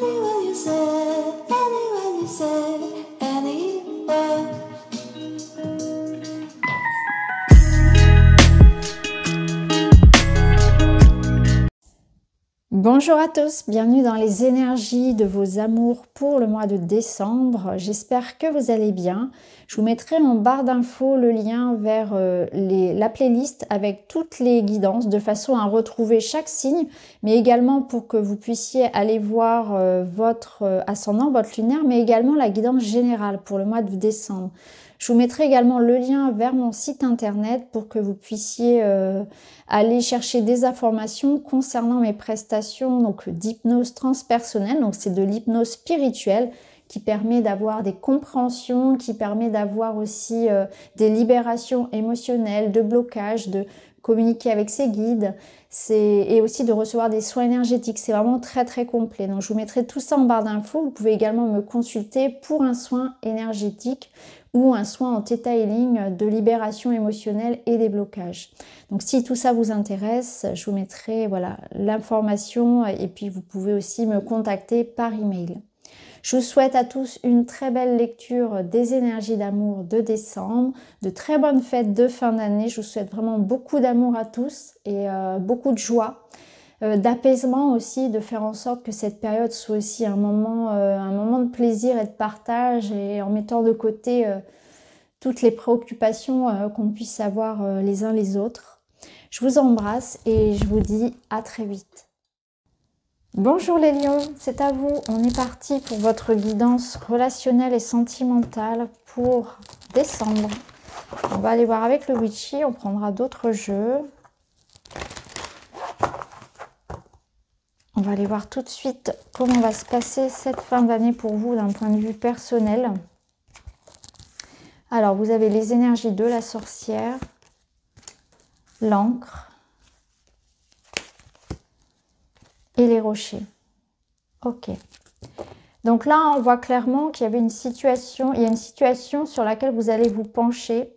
Anywhere you say, anywhere you say, anywhere. Bonjour à tous, bienvenue dans les énergies de vos amours pour le mois de décembre. J'espère que vous allez bien. Je vous mettrai en barre d'infos le lien vers la playlist avec toutes les guidances de façon à retrouver chaque signe, mais également pour que vous puissiez aller voir votre ascendant, votre lunaire, mais également la guidance générale pour le mois de décembre. Je vous mettrai également le lien vers mon site internet pour que vous puissiez aller chercher des informations concernant mes prestations donc d'hypnose transpersonnelle. Donc c'est de l'hypnose spirituelle qui permet d'avoir des compréhensions, qui permet d'avoir aussi des libérations émotionnelles, de blocage, de communiquer avec ses guides et aussi de recevoir des soins énergétiques. C'est vraiment très très complet. Donc je vous mettrai tout ça en barre d'infos. Vous pouvez également me consulter pour un soin énergétique ou un soin en Theta Healing de libération émotionnelle et des blocages. Donc si tout ça vous intéresse, je vous mettrai voilà, l'information et puis vous pouvez aussi me contacter par email. Je vous souhaite à tous une très belle lecture des énergies d'amour de décembre, de très bonnes fêtes de fin d'année. Je vous souhaite vraiment beaucoup d'amour à tous et beaucoup de joie, d'apaisement aussi, de faire en sorte que cette période soit aussi un moment de plaisir et de partage et en mettant de côté toutes les préoccupations qu'on puisse avoir les uns les autres. Je vous embrasse et je vous dis à très vite. Bonjour les lions, c'est à vous. On est parti pour votre guidance relationnelle et sentimentale pour décembre. On va aller voir avec le Witchy, on prendra d'autres jeux. On va aller voir tout de suite comment va se passer cette fin d'année pour vous d'un point de vue personnel. Alors, vous avez les énergies de la sorcière, l'encre et les rochers. Ok. Donc là, on voit clairement qu'il y avait une situation, il y a une situation sur laquelle vous allez vous pencher.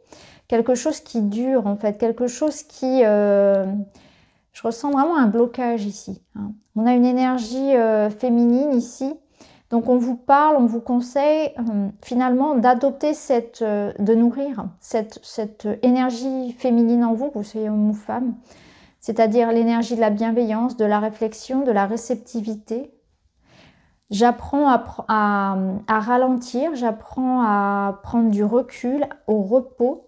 Quelque chose qui dure, en fait, quelque chose qui... je ressens vraiment un blocage ici. On a une énergie féminine ici. Donc on vous parle, on vous conseille finalement d'adopter de nourrir cette énergie féminine en vous, que vous soyez homme ou femme. C'est-à-dire l'énergie de la bienveillance, de la réflexion, de la réceptivité. J'apprends à ralentir, j'apprends à prendre du recul, au repos,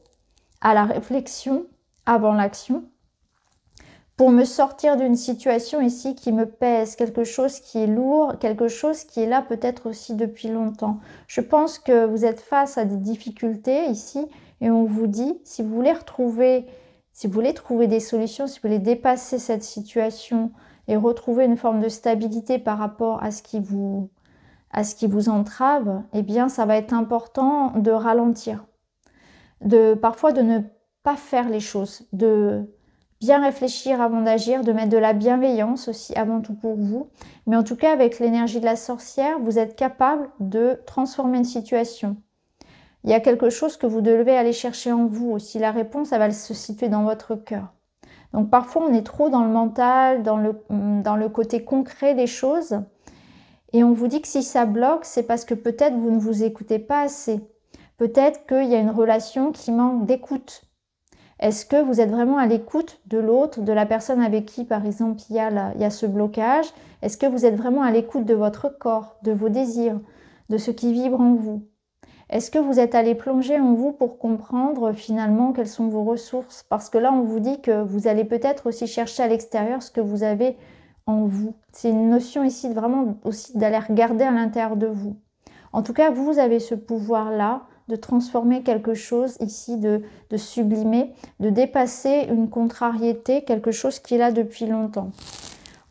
à la réflexion avant l'action. Pour me sortir d'une situation ici qui me pèse, quelque chose qui est lourd, quelque chose qui est là peut-être aussi depuis longtemps. Je pense que vous êtes face à des difficultés ici et on vous dit, si vous voulez trouver des solutions, si vous voulez dépasser cette situation et retrouver une forme de stabilité par rapport à ce qui vous entrave, eh bien ça va être important de ralentir, parfois de ne pas faire les choses, de bien réfléchir avant d'agir, de mettre de la bienveillance aussi avant tout pour vous. Mais en tout cas, avec l'énergie de la sorcière, vous êtes capable de transformer une situation. Il y a quelque chose que vous devez aller chercher en vous aussi. La réponse, elle va se situer dans votre cœur. Donc parfois, on est trop dans le mental, dans le côté concret des choses. Et on vous dit que si ça bloque, c'est parce que peut-être vous ne vous écoutez pas assez. Peut-être qu'il y a une relation qui manque d'écoute. Est-ce que vous êtes vraiment à l'écoute de l'autre, de la personne avec qui, par exemple, il y a ce blocage? Est-ce que vous êtes vraiment à l'écoute de votre corps, de vos désirs, de ce qui vibre en vous? Est-ce que vous êtes allé plonger en vous pour comprendre finalement quelles sont vos ressources? Parce que là, on vous dit que vous allez peut-être aussi chercher à l'extérieur ce que vous avez en vous. C'est une notion ici vraiment aussi d'aller regarder à l'intérieur de vous. En tout cas, vous avez ce pouvoir-là de transformer quelque chose ici, de sublimer, de dépasser une contrariété, quelque chose qui est là depuis longtemps.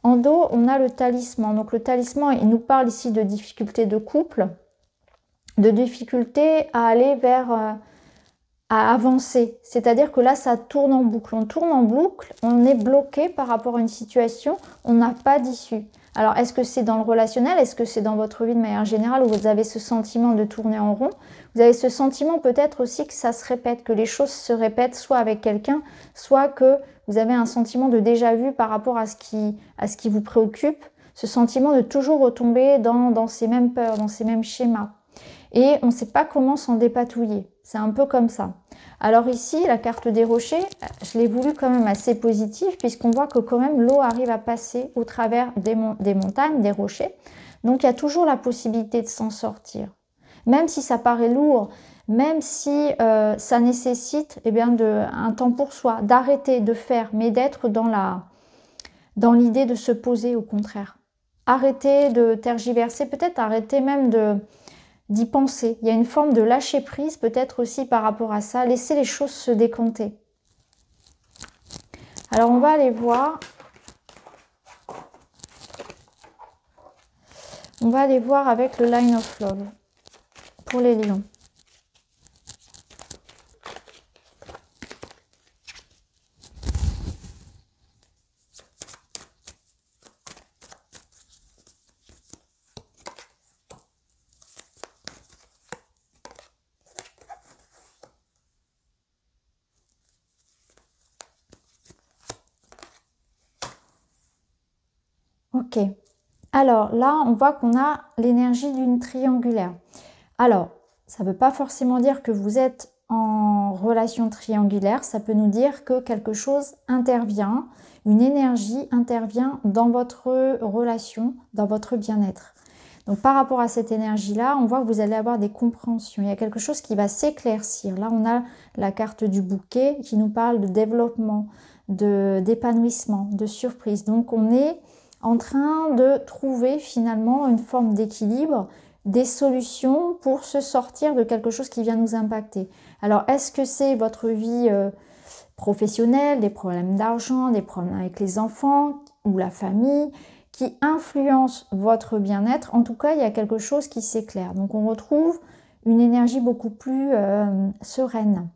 En dos, on a le talisman. Donc le talisman, il nous parle ici de difficultés de couple, de difficultés à aller vers, à avancer. C'est-à-dire que là, ça tourne en boucle. On tourne en boucle, on est bloqué par rapport à une situation, on n'a pas d'issue. Alors, est-ce que c'est dans le relationnel? Est-ce que c'est dans votre vie de manière générale où vous avez ce sentiment de tourner en rond? Vous avez ce sentiment peut-être aussi que ça se répète, que les choses se répètent soit avec quelqu'un, soit que vous avez un sentiment de déjà-vu par rapport à ce qui vous préoccupe, Ce sentiment de toujours retomber dans ces mêmes peurs, dans ces mêmes schémas. Et on ne sait pas comment s'en dépatouiller. C'est un peu comme ça. Alors ici, la carte des rochers, je l'ai voulu quand même assez positive, puisqu'on voit que quand même l'eau arrive à passer au travers des montagnes, des rochers. Donc il y a toujours la possibilité de s'en sortir. Même si ça paraît lourd, même si ça nécessite un temps pour soi, d'arrêter de faire, mais d'être dans l'idée de se poser au contraire. Arrêter de tergiverser, peut-être arrêter même d'y penser. Il y a une forme de lâcher prise peut-être aussi par rapport à ça, laisser les choses se décanter. Alors on va aller voir. On va aller voir avec le Line of Love pour les lions. Ok. Alors là, on voit qu'on a l'énergie d'une triangulaire. Alors, ça ne veut pas forcément dire que vous êtes en relation triangulaire. Ça peut nous dire que quelque chose intervient, une énergie intervient dans votre relation, dans votre bien-être. Donc par rapport à cette énergie-là, on voit que vous allez avoir des compréhensions. Il y a quelque chose qui va s'éclaircir. Là, on a la carte du bouquet qui nous parle de développement, d'épanouissement, de surprise. Donc on est en train de trouver finalement une forme d'équilibre, des solutions pour se sortir de quelque chose qui vient nous impacter. Alors, est-ce que c'est votre vie professionnelle, des problèmes d'argent, des problèmes avec les enfants ou la famille qui influencent votre bien-être? En tout cas, il y a quelque chose qui s'éclaire. Donc, on retrouve une énergie beaucoup plus sereine.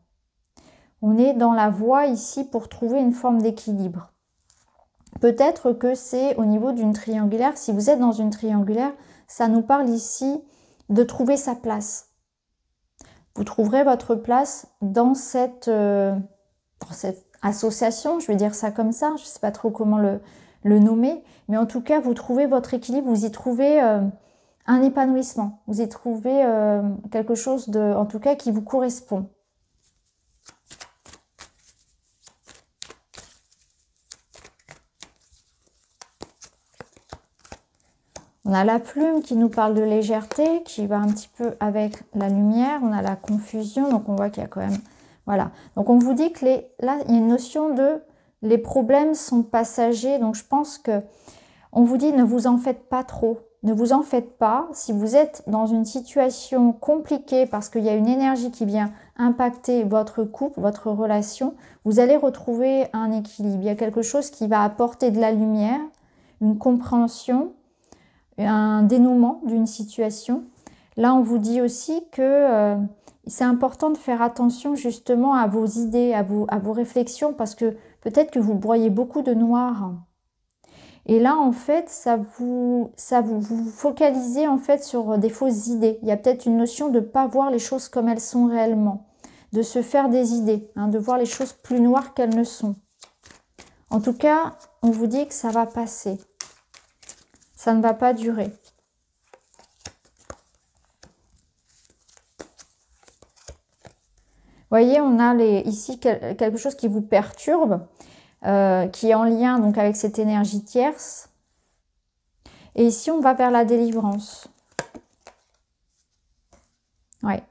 On est dans la voie ici pour trouver une forme d'équilibre. Peut-être que c'est au niveau d'une triangulaire. Si vous êtes dans une triangulaire, ça nous parle ici de trouver sa place. Vous trouverez votre place dans cette association, je vais dire ça comme ça, je ne sais pas trop comment le nommer, mais en tout cas, vous trouvez votre équilibre, vous y trouvez un épanouissement, vous y trouvez quelque chose en tout cas qui vous correspond. On a la plume qui nous parle de légèreté, qui va un petit peu avec la lumière. On a la confusion, donc on voit qu'il y a quand même... Voilà. Donc on vous dit que là, il y a une notion de... Les problèmes sont passagers. Donc je pense que... On vous dit, ne vous en faites pas trop. Ne vous en faites pas. Si vous êtes dans une situation compliquée, parce qu'il y a une énergie qui vient impacter votre couple, votre relation, vous allez retrouver un équilibre. Il y a quelque chose qui va apporter de la lumière, une compréhension, un dénouement d'une situation. Là, on vous dit aussi que c'est important de faire attention justement à vos idées, à vos réflexions, parce que peut-être que vous broyez beaucoup de noir. Et là, en fait, vous focalisez en fait sur des fausses idées. Il y a peut-être une notion de ne pas voir les choses comme elles sont réellement, de se faire des idées, de voir les choses plus noires qu'elles ne sont. En tout cas, on vous dit que ça va passer. Ça ne va pas durer. Vous voyez, on a ici quelque chose qui vous perturbe, qui est en lien donc avec cette énergie tierce. Et ici, on va vers la délivrance. Ouais.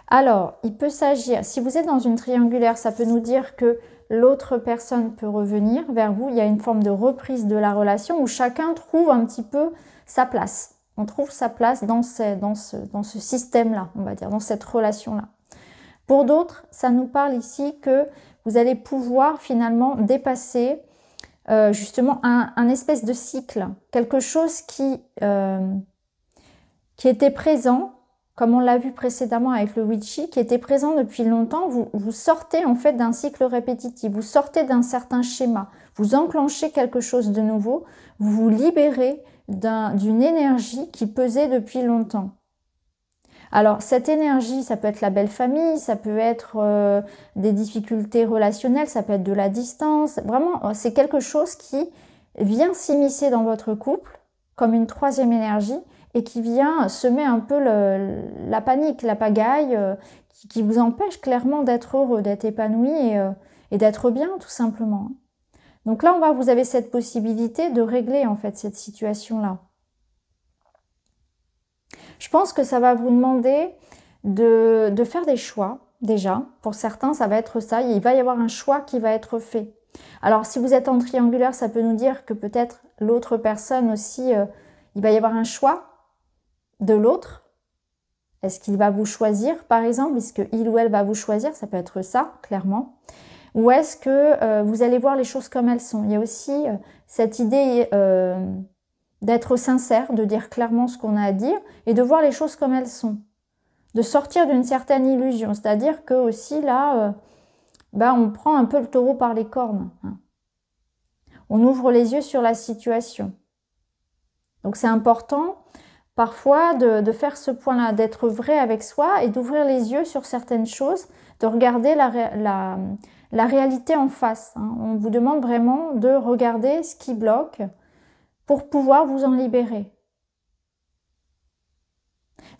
Alors, il peut s'agir, si vous êtes dans une triangulaire, ça peut nous dire que l'autre personne peut revenir vers vous. Il y a une forme de reprise de la relation où chacun trouve un petit peu sa place. On trouve sa place dans ce système-là, on va dire, dans cette relation-là. Pour d'autres, ça nous parle ici que vous allez pouvoir finalement dépasser justement un espèce de cycle. Quelque chose qui était présent, comme on l'a vu précédemment avec le witchy, qui était présent depuis longtemps. Vous sortez en fait d'un cycle répétitif, vous sortez d'un certain schéma, vous enclenchez quelque chose de nouveau, vous vous libérez d'une énergie qui pesait depuis longtemps. Alors cette énergie, ça peut être la belle famille, ça peut être des difficultés relationnelles, ça peut être de la distance. Vraiment, c'est quelque chose qui vient s'immiscer dans votre couple comme une troisième énergie et qui vient semer un peu la panique, la pagaille, qui vous empêche clairement d'être heureux, d'être épanoui et d'être bien tout simplement. Donc là, vous avez cette possibilité de régler en fait cette situation-là. Je pense que ça va vous demander de faire des choix déjà. Pour certains, ça va être ça. Il va y avoir un choix qui va être fait. Alors, si vous êtes en triangulaire, ça peut nous dire que peut-être l'autre personne aussi, il va y avoir un choix de l'autre. Est-ce qu'il va vous choisir, par exemple? Est-ce qu'il ou elle va vous choisir? Ça peut être ça, clairement. Ou est-ce que vous allez voir les choses comme elles sont? Il y a aussi cette idée d'être sincère, de dire clairement ce qu'on a à dire et de voir les choses comme elles sont. De sortir d'une certaine illusion. C'est-à-dire que aussi là, on prend un peu le taureau par les cornes. On ouvre les yeux sur la situation. Donc c'est important parfois de faire ce point-là, d'être vrai avec soi et d'ouvrir les yeux sur certaines choses, de regarder la réalité en face. On vous demande vraiment de regarder ce qui bloque pour pouvoir vous en libérer.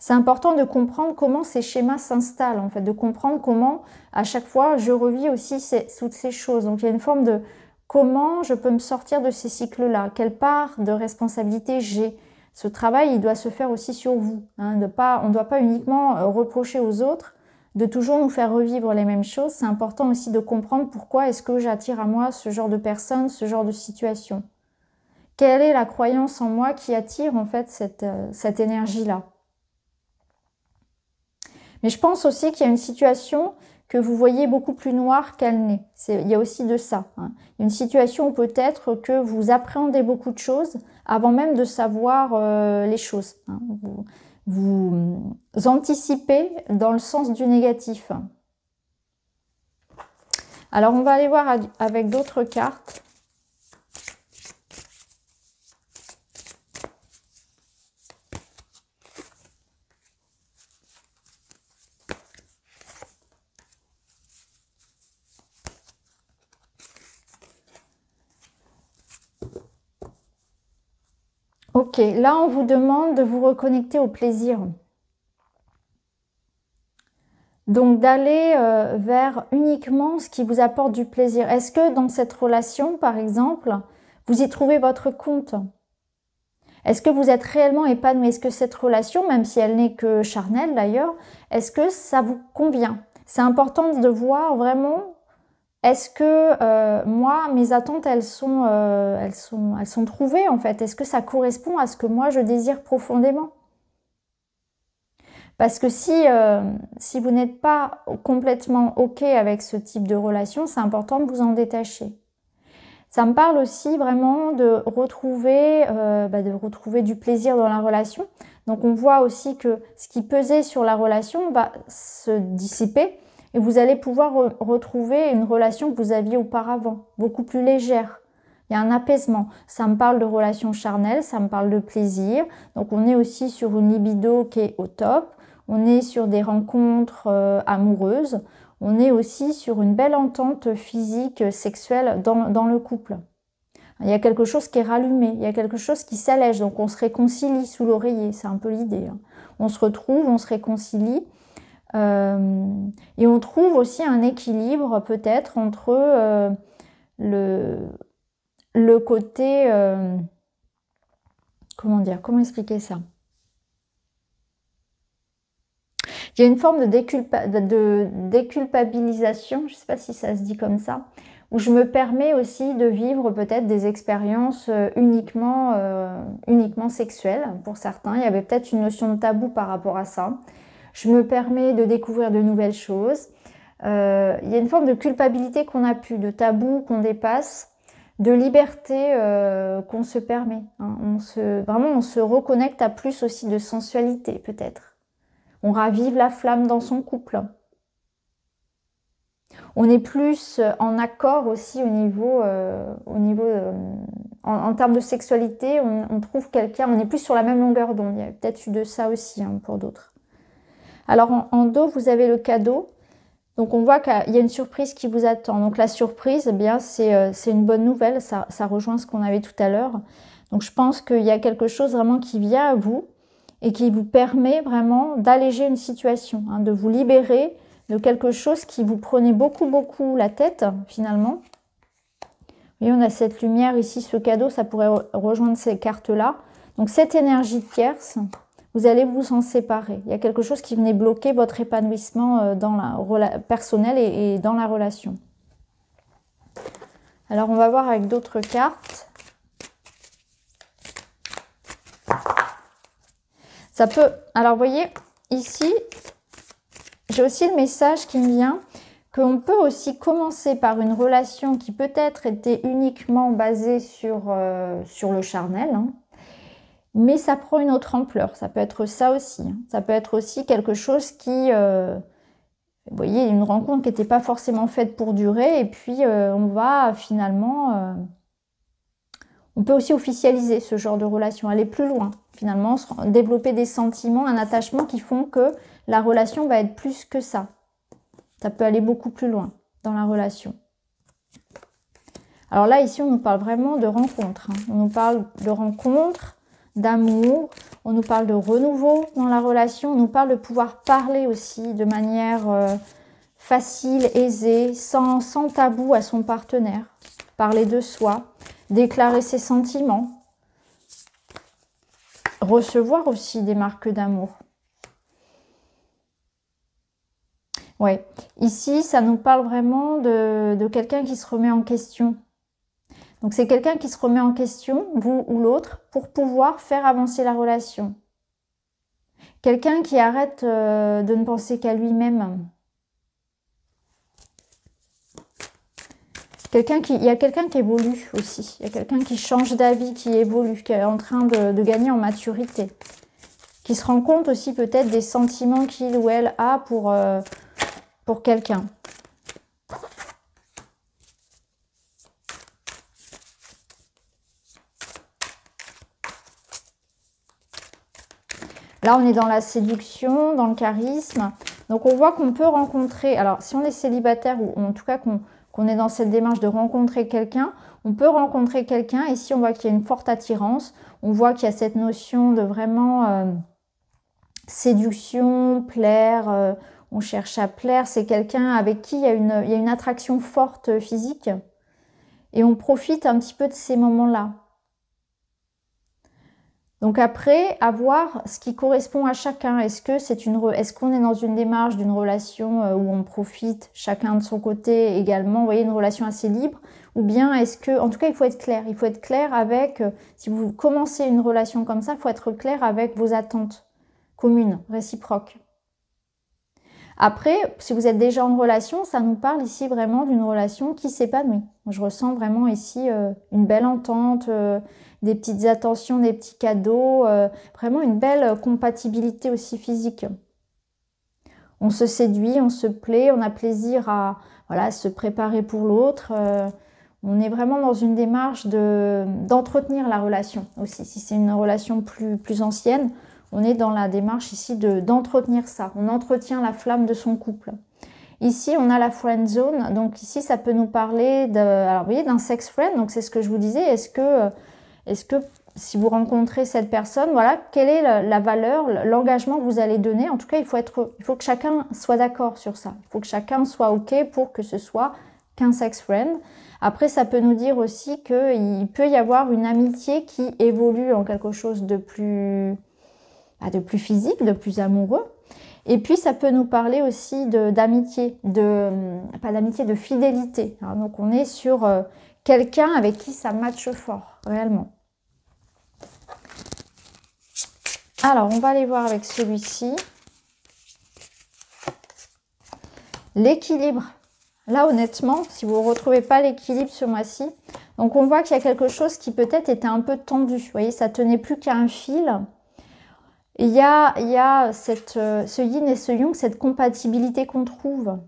C'est important de comprendre comment ces schémas s'installent, en fait, de comprendre comment, à chaque fois, je revis aussi toutes ces choses. Donc, il y a une forme de comment je peux me sortir de ces cycles-là, quelle part de responsabilité j'ai. Ce travail, il doit se faire aussi sur vous. On ne doit pas uniquement reprocher aux autres de toujours nous faire revivre les mêmes choses. C'est important aussi de comprendre pourquoi est-ce que j'attire à moi ce genre de personnes, ce genre de situation. Quelle est la croyance en moi qui attire en fait cette énergie-là? Mais je pense aussi qu'il y a une situation que vous voyez beaucoup plus noire qu'elle n'est. Il y a aussi de ça. Il y a une situation où peut-être que vous appréhendez beaucoup de choses avant même de savoir les choses. Vous anticipez dans le sens du négatif. Alors, on va aller voir avec d'autres cartes. Ok, là on vous demande de vous reconnecter au plaisir. Donc d'aller vers uniquement ce qui vous apporte du plaisir. Est-ce que dans cette relation, par exemple, vous y trouvez votre compte? Est-ce que vous êtes réellement épanoui? Est-ce que cette relation, même si elle n'est que charnelle d'ailleurs, est-ce que ça vous convient? C'est important de voir vraiment... Est-ce que moi, mes attentes, elles sont trouvées en fait? Est-ce que ça correspond à ce que moi je désire profondément? Parce que si vous n'êtes pas complètement OK avec ce type de relation, c'est important de vous en détacher. Ça me parle aussi vraiment de retrouver du plaisir dans la relation. Donc on voit aussi que ce qui pesait sur la relation va se dissiper. Et vous allez pouvoir retrouver une relation que vous aviez auparavant, beaucoup plus légère. Il y a un apaisement. Ça me parle de relations charnelles, ça me parle de plaisir. Donc on est aussi sur une libido qui est au top. On est sur des rencontres amoureuses. On est aussi sur une belle entente physique, sexuelle dans le couple. Il y a quelque chose qui est rallumé, il y a quelque chose qui s'allège. Donc on se réconcilie sous l'oreiller, c'est un peu l'idée. On se retrouve, on se réconcilie. Et on trouve aussi un équilibre peut-être entre le côté... comment expliquer ça? Il y a une forme de déculpabilisation, je ne sais pas si ça se dit comme ça, où je me permets aussi de vivre peut-être des expériences uniquement sexuelles pour certains. Il y avait peut-être une notion de tabou par rapport à ça. Je me permets de découvrir de nouvelles choses. Il y a une forme de culpabilité qu'on n'a plus, de tabou qu'on dépasse, de liberté qu'on se permet. On se reconnecte à plus aussi de sensualité peut-être. On ravive la flamme dans son couple. On est plus en accord aussi en termes de sexualité. On trouve quelqu'un, on est plus sur la même longueur d'onde. Il y a peut-être eu de ça aussi pour d'autres. Alors en dos, vous avez le cadeau. Donc on voit qu'il y a une surprise qui vous attend. Donc la surprise, eh bien c'est une bonne nouvelle, ça rejoint ce qu'on avait tout à l'heure. Donc je pense qu'il y a quelque chose vraiment qui vient à vous et qui vous permet vraiment d'alléger une situation, hein, de vous libérer de quelque chose qui vous prenait beaucoup la tête finalement. Vous voyez, on a cette lumière ici, ce cadeau, ça pourrait rejoindre ces cartes-là. Donc cette énergie de tierce, vous allez vous en séparer. Il y a quelque chose qui venait bloquer votre épanouissement dans la personnel et dans la relation. Alors on va voir avec d'autres cartes. Ça peut... Alors vous voyez, ici, j'ai aussi le message qui me vient qu'on peut aussi commencer par une relation qui peut-être était uniquement basée sur le charnel, hein, mais ça prend une autre ampleur. Ça peut être ça aussi. Hein. Ça peut être aussi quelque chose qui... vous voyez, une rencontre qui n'était pas forcément faite pour durer, et puis on va finalement... on peut aussi officialiser ce genre de relation, aller plus loin, finalement, développer des sentiments, un attachement qui font que la relation va être plus que ça. Ça peut aller beaucoup plus loin dans la relation. Alors là, ici, on nous parle vraiment de rencontre. Hein. On nous parle de rencontre, d'amour, on nous parle de renouveau dans la relation, on nous parle de pouvoir parler aussi de manière facile, aisée, sans tabou à son partenaire. Parler de soi, déclarer ses sentiments, recevoir aussi des marques d'amour. Ouais, ici, ça nous parle vraiment de quelqu'un qui se remet en question. Donc, c'est quelqu'un qui se remet en question, vous ou l'autre, pour pouvoir faire avancer la relation. Quelqu'un qui arrête de ne penser qu'à lui-même. Il y a quelqu'un qui évolue aussi. Il y a quelqu'un qui change d'avis, qui évolue, qui est en train de gagner en maturité. Qui se rend compte aussi peut-être des sentiments qu'il ou elle a pour quelqu'un. Là, on est dans la séduction, dans le charisme. Donc, on voit qu'on peut rencontrer... Alors, si on est célibataire, ou en tout cas qu'on est dans cette démarche de rencontrer quelqu'un, on peut rencontrer quelqu'un. Ici, on voit qu'il y a une forte attirance. On voit qu'il y a cette notion de vraiment séduction, plaire... on cherche à plaire, c'est quelqu'un avec qui il y a une attraction forte physique. Et on profite un petit peu de ces moments-là. Donc après, à voir ce qui correspond à chacun. Est-ce qu'on est dans une démarche d'une relation où on profite chacun de son côté également, vous voyez, une relation assez libre? Ou bien est-ce que, en tout cas, il faut être clair. Il faut être clair avec, si vous commencez une relation comme ça, il faut être clair avec vos attentes communes, réciproques. Après, si vous êtes déjà en relation, ça nous parle ici vraiment d'une relation qui s'épanouit. Je ressens vraiment ici une belle entente, des petites attentions, des petits cadeaux, vraiment une belle compatibilité aussi physique. On se séduit, on se plaît, on a plaisir à voilà, se préparer pour l'autre. On est vraiment dans une démarche d'entretenir la relation aussi. Si c'est une relation plus ancienne, on est dans la démarche ici d'entretenir ça. On entretient la flamme de son couple. Ici, on a la friend zone. Donc ici, ça peut nous parler alors, vous voyez, d'un sex friend. Donc c'est ce que je vous disais. Est-ce que si vous rencontrez cette personne, voilà, quelle est la valeur, l'engagement que vous allez donner? En tout cas, il faut que chacun soit d'accord sur ça. Il faut que chacun soit OK pour que ce soit qu'un sex friend. Après, ça peut nous dire aussi qu'il peut y avoir une amitié qui évolue en quelque chose de plus physique, de plus amoureux. Et puis, ça peut nous parler aussi d'amitié, pas d'amitié, de fidélité. Hein. Donc, on est sur quelqu'un avec qui ça matche fort, réellement. Alors, on va aller voir avec celui-ci. L'équilibre. Là, honnêtement, si vous ne retrouvez pas l'équilibre ce mois-ci, donc on voit qu'il y a quelque chose qui peut-être était un peu tendu. Vous voyez, ça tenait plus qu'à un fil. Il y a ce yin et ce yang, cette compatibilité qu'on trouve.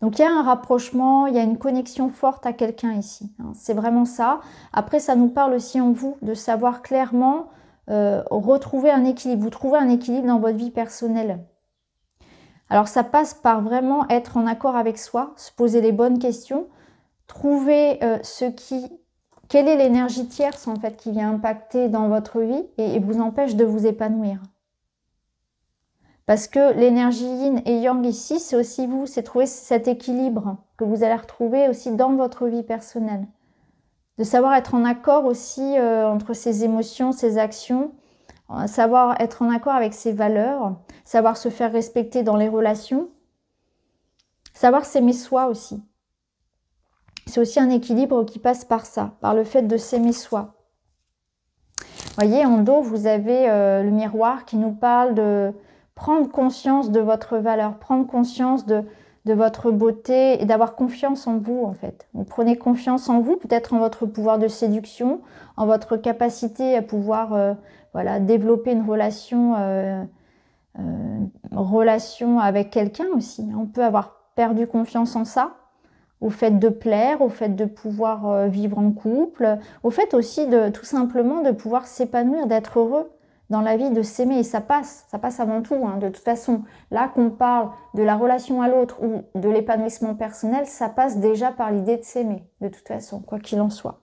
Donc, il y a un rapprochement, il y a une connexion forte à quelqu'un ici. Hein, c'est vraiment ça. Après, ça nous parle aussi en vous de savoir clairement retrouver un équilibre. Vous trouvez un équilibre dans votre vie personnelle. Alors ça passe par vraiment être en accord avec soi, se poser les bonnes questions, trouver quelle est l'énergie tierce en fait qui vient impacter dans votre vie et vous empêche de vous épanouir. Parce que l'énergie yin et yang ici, c'est aussi vous, c'est trouver cet équilibre que vous allez retrouver aussi dans votre vie personnelle. De savoir être en accord aussi entre ses émotions, ses actions, savoir être en accord avec ses valeurs, savoir se faire respecter dans les relations, savoir s'aimer soi aussi. C'est aussi un équilibre qui passe par ça, par le fait de s'aimer soi. Vous voyez, en dos, vous avez le miroir qui nous parle de prendre conscience de votre valeur, prendre conscience de votre beauté et d'avoir confiance en vous en fait. Vous prenez confiance en vous, peut-être en votre pouvoir de séduction, en votre capacité à pouvoir voilà, développer une relation avec quelqu'un aussi. On peut avoir perdu confiance en ça, au fait de plaire, au fait de pouvoir vivre en couple, au fait aussi de tout simplement de pouvoir s'épanouir, d'être heureux dans la vie, de s'aimer. Et ça passe avant tout. Hein. De toute façon, là qu'on parle de la relation à l'autre ou de l'épanouissement personnel, ça passe déjà par l'idée de s'aimer, de toute façon, quoi qu'il en soit.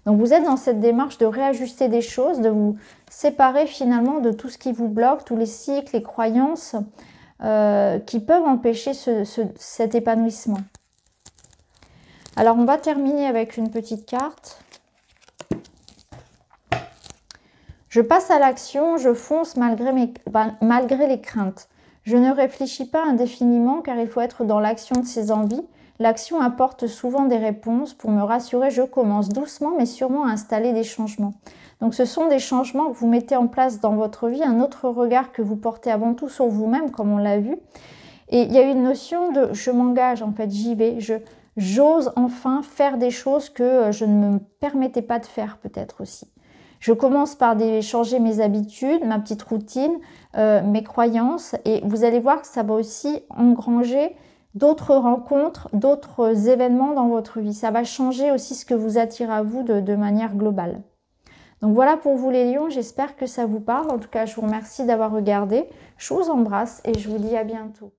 Donc vous êtes dans cette démarche de réajuster des choses, de vous séparer finalement de tout ce qui vous bloque, tous les cycles, les croyances qui peuvent empêcher cet épanouissement. Alors on va terminer avec une petite carte. Je passe à l'action, je fonce malgré les craintes. Je ne réfléchis pas indéfiniment car il faut être dans l'action de ses envies. L'action apporte souvent des réponses. Pour me rassurer, je commence doucement mais sûrement à installer des changements. Donc ce sont des changements que vous mettez en place dans votre vie, un autre regard que vous portez avant tout sur vous-même, comme on l'a vu. Et il y a une notion de je m'engage, en fait, j'y vais, j'ose enfin faire des choses que je ne me permettais pas de faire peut-être aussi. Je commence par changer mes habitudes, ma petite routine, mes croyances et vous allez voir que ça va aussi engranger d'autres rencontres, d'autres événements dans votre vie. Ça va changer aussi ce que vous attirez à vous de manière globale. Donc voilà pour vous les lions, j'espère que ça vous parle. En tout cas, je vous remercie d'avoir regardé. Je vous embrasse et je vous dis à bientôt.